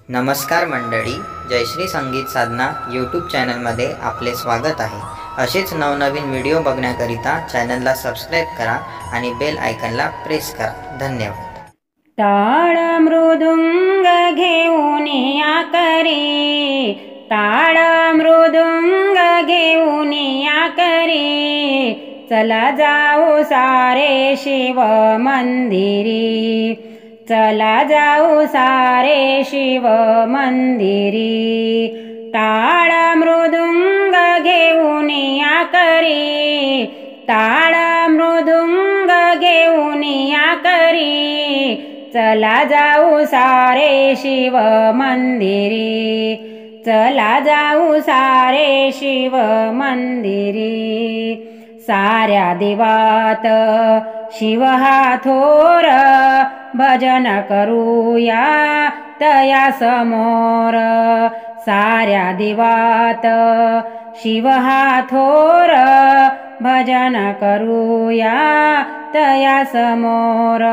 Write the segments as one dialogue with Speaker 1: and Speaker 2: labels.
Speaker 1: नमस्कार मंडळी, जयश्री संगीत साधना यूट्यूब चॅनलमध्ये आपले स्वागत आहे। असेच नवनवीन व्हिडिओ बघण्याकरिता चॅनलला सबस्क्राइब करा आणि बेल आयकॉनला प्रेस करा। धन्यवाद।
Speaker 2: टाळ मृदुंग घेऊन या करी, टाळ मृदुंग घेऊन या करी, चला जाऊ सारे शिव मंदिरी, चला जाऊ सारे शिव मंदिरी। टाळ मृदुंग घेऊन या करी, टाळ मृदुंग घेऊन या करी, चला जाऊ सारे शिव मंदिरी, चला जाऊ सारे शिव मंदिरी। साऱ्या देवात शिव हा थोर, भजन करूया तया समोर। साऱ्या देवात शिव हा थोर, भजन करूया तया समोर।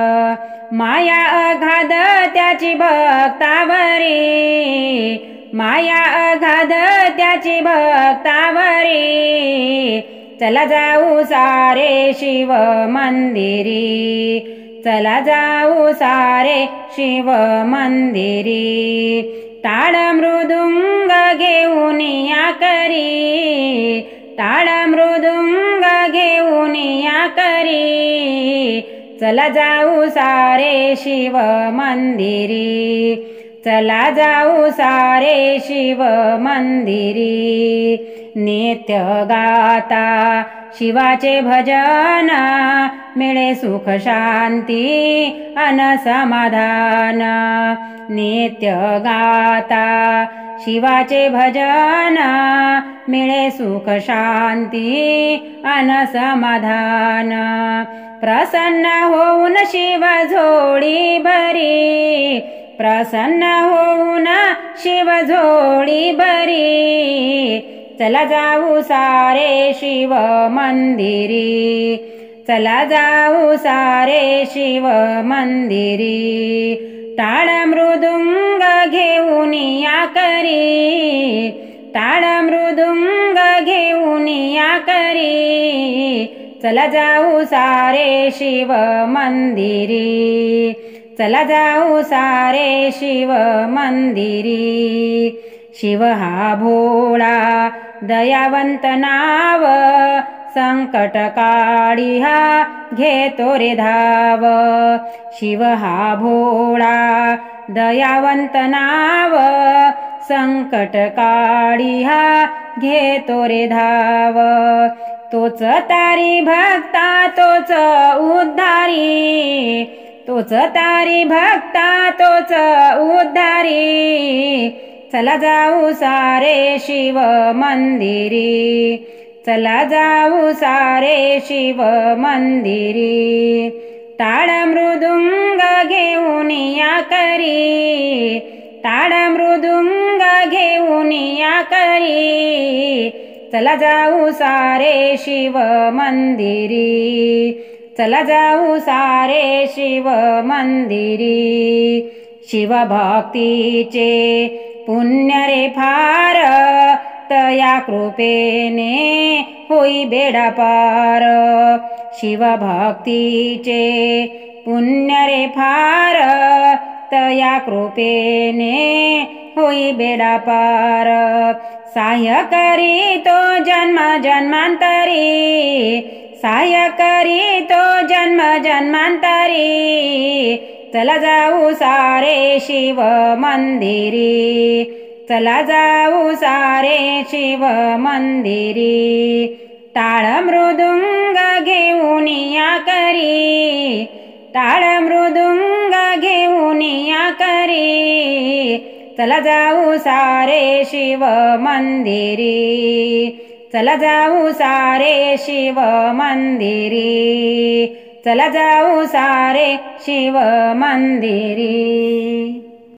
Speaker 2: माया अगाध त्याची भक्तावरी, माया अगाध त्याची भक्तावरी, चला जाऊ सारे शिव मंदिरी, चला जाऊ सारे शिव मंदिरी। टाळ मृदुंग घेऊन या करी, टाळ मृदुंग घेऊन या करी, चला जाऊ सारे शिव मंदिरी, चला जाऊ सारे शिव मंदिरी। नित्य गाता शिवाचे भजन, मिळे सुख शांती अन समाधान। नित्य गाता शिवाचे भजन, मिळे सुख शांती अन समाधान। प्रसन्न होऊन शिव झोळी भरी, प्रसन्न होऊन शिव झोळी भरी, चला जाऊ सारे शिव मंदिरी, चला जाऊ सारे शिव मंदिरी। टाळ मृदुंग घेऊन या करी, टाळ मृदुंग घेऊन या करी, चला जाऊ सारे शिव मंदिरी, चला जाऊ सारे शिव मंदिरी। शिव हा भोळा दयावंत नाव, संकट काळी हा घेतो रे धाव। शिव हा भोळा दयावंत नाव, संकट काळी हा घेतो रे धाव। तोच तारी भक्ता तोच उद्धारी, तोच तारी भक्ता तोच उद्धारी, चला जाऊ सारे शिव मंदिरी, चला जाऊ सारे शिव मंदिरी। टाळ मृदुंग घेऊन या करी, टाळ मृदुंग घेऊन या करी, चला जाऊ सारे शिव मंदिरी, चला जाऊ सारे शिव मंदिरी। शिव भक्तीचे पुण्य रे फार, तया कृपेने होई बेडा पार। शिव भक्तीचे पुण्य रे फार, तया कृपेने होई बेडा पार। सहाय्य करी तो जन्म जन्मांतरी, सहाय्य करी तो जन्म जन्मांतरी, चला जाऊ सारे शिव मंदिरी, चला जाऊ सारे शिव मंदिरी। टाळ मृदुंग घेऊन या करी, टाळ मृदुंग घेऊन या करी, चला जाऊ सारे शिव मंदिरी, चला जाऊ सारे शिव मंदिरी, चला जाऊ सारे शिव मंदिरी।